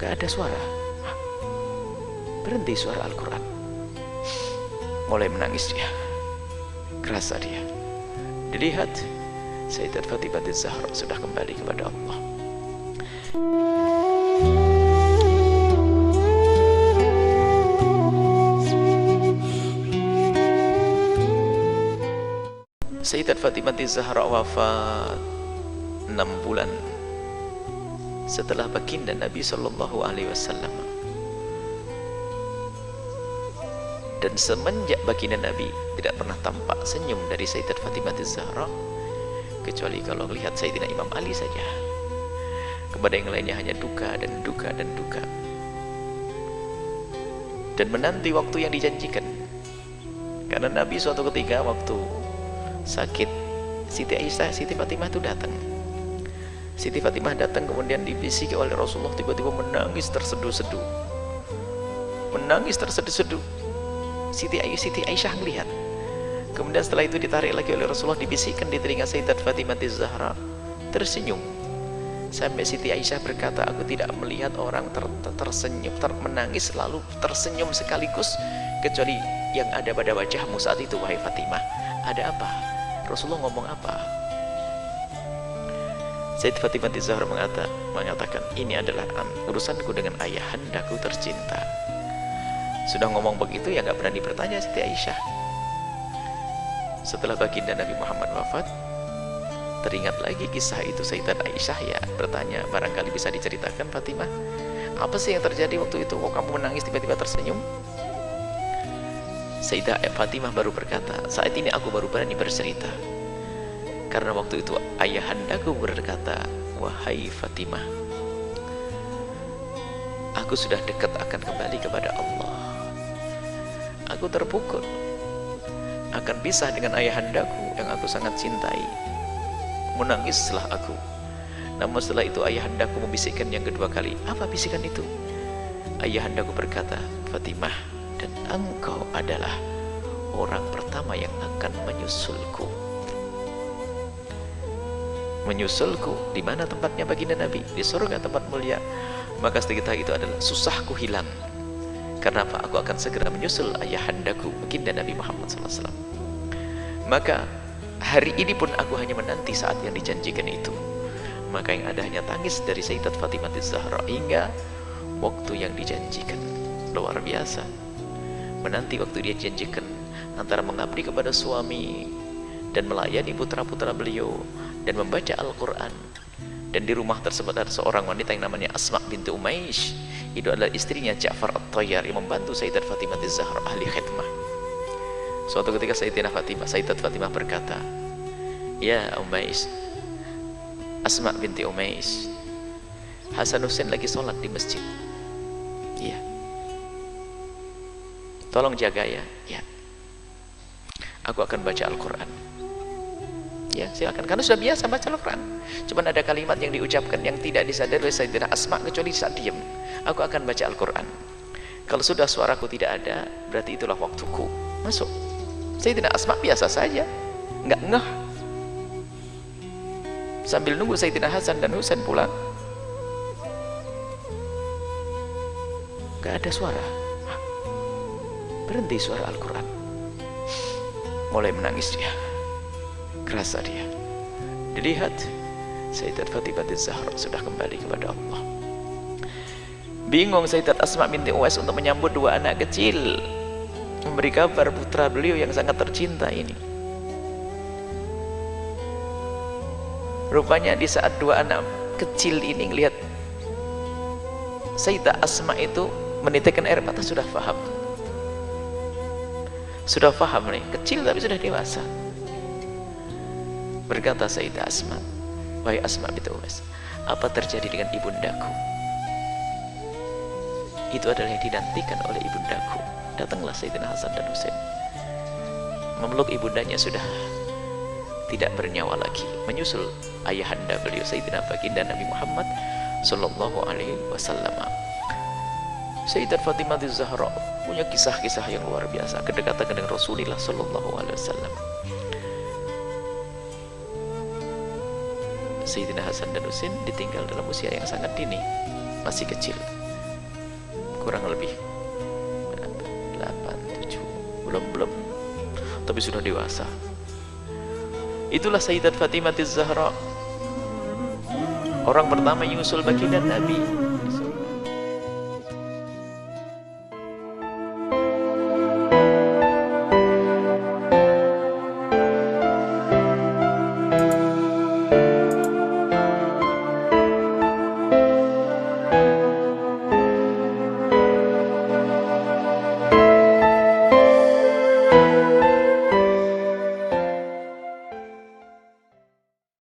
Gak ada suara. Berhenti suara Al-Quran. Mulai menangis dia. Kerasa dia. Dilihat Sayyidat Fatimah Az-Zahra sudah kembali kepada Allah. Sayyidat Fatimah Az-Zahra wafat 6 bulan setelah baginda Nabi Sallallahu Alaihi Wasallam. Dan semenjak baginda Nabi tidak pernah tampak senyum dari Sayyidat Fatimah Az-Zahra, kecuali kalau melihat Sayyidina Imam Ali saja. Kepada yang lainnya hanya duka dan duka dan duka, dan menanti waktu yang dijanjikan. Karena Nabi suatu ketika waktu sakit, Siti Aisyah, Siti Fatimah itu datang. Siti Fatimah datang, kemudian dibisiki oleh Rasulullah, tiba-tiba menangis terseduh-seduh. Menangis terseduh-seduh. Siti Aisyah melihat. Kemudian setelah itu ditarik lagi oleh Rasulullah, dibisikkan di telinga Sayyidat Fatimah Az-Zahra, tersenyum. Sampai Siti Aisyah berkata, aku tidak melihat orang tersenyum, menangis lalu tersenyum sekaligus, kecuali yang ada pada wajahmu saat itu, wahai Fatimah. Ada apa? Rasulullah ngomong apa? Sayyidat Fatimah Az-Zahra mengatakan, ini adalah urusanku dengan ayahandaku tercinta. Sudah ngomong begitu ya nggak berani bertanya Siti Aisyah. Setelah baginda Nabi Muhammad wafat, teringat lagi kisah itu. Sayyidat Aisyah ya bertanya, barangkali bisa diceritakan Fatimah, apa sih yang terjadi waktu itu? Kok kamu menangis tiba-tiba tersenyum? Sayyidah Fatimah baru berkata, saat ini aku baru berani bercerita. Karena waktu itu ayahandaku berkata, wahai Fatimah, aku sudah dekat akan kembali kepada Allah. Aku terpukul akan pisah dengan ayahandaku yang aku sangat cintai. Menangislah aku. Namun setelah itu ayahandaku membisikkan yang kedua kali. Apa bisikan itu? Ayahandaku berkata, Fatimah, dan engkau adalah orang pertama yang akan menyusulku. Menyusulku, di mana tempatnya baginda Nabi? Di surga, tempat mulia. Maka setelah itu adalah susahku hilang. Karena apa? Aku akan segera menyusul ayahandaku, baginda Nabi Muhammad SAW. Maka hari ini pun aku hanya menanti saat yang dijanjikan itu. Maka yang ada hanya tangis dari Sayyidat Fatimah Az-Zahra hingga waktu yang dijanjikan. Luar biasa. Menanti waktu dia janjikan antara mengabdi kepada suami dan melayani putra-putra beliau dan membaca Al-Quran. Dan di rumah tersebut ada seorang wanita yang namanya Asma bintu Umaish. Itu adalah istrinya Ja'far At-Tayyar yang membantu Sayyidat Fatimah Az-Zahra ahli khidmah. Suatu ketika Sayyidat Fatimah berkata, ya Umaish, Asma binti Umaish, Hasan Hussein lagi sholat di masjid. Iya, tolong jaga ya. Ya, aku akan baca Al-Quran. Ya silakan, karena sudah biasa baca Al-Quran. Cuman ada kalimat yang diucapkan yang tidak disadari oleh Sayyidah Asma kecuali saat diam. Aku akan baca Al-Quran. Kalau sudah suaraku tidak ada, berarti itulah waktuku. Masuk. Sayyidah Asma biasa saja, nggak ngeh. Sambil nunggu Sayyidina Hasan dan Husain pulang, gak ada suara. Berhenti suara Al-Quran. Mulai menangis dia. Kerasa dia. Dilihat Sayyidat Fatimah Az-Zahra sudah kembali kepada Allah. Bingung Sayyidat Asma binti Uwais untuk menyambut dua anak kecil, memberi kabar putra beliau yang sangat tercinta ini. Rupanya di saat dua anak kecil ini melihat Sayyidah Asma itu menitikkan air mata, sudah paham. Sudah paham nih, kecil tapi sudah dewasa. Berkata Sayyidah Asma, wahai Asma binti Uwais, apa terjadi dengan ibundaku? Itu adalah yang dinantikan oleh ibundaku. Datanglah Sayyidina Hasan dan Husain. Memeluk ibundanya, sudah tidak bernyawa lagi, menyusul ayahanda beliau Sayyidina baginda Nabi Muhammad Sallallahu Alaihi Wasallam. Sayyidat Fatimah Az-Zahra punya kisah-kisah yang luar biasa, kedekatan dengan Rasulullah Sallallahu Alaihi Wasallam. Sayyidina Hasan dan Husain ditinggal dalam usia yang sangat dini, masih kecil. kurang lebih 8, 7, belum, tapi sudah dewasa. Itulah Sayyidat Fatimah Az-Zahra, orang pertama yang nyusul baginda Nabi.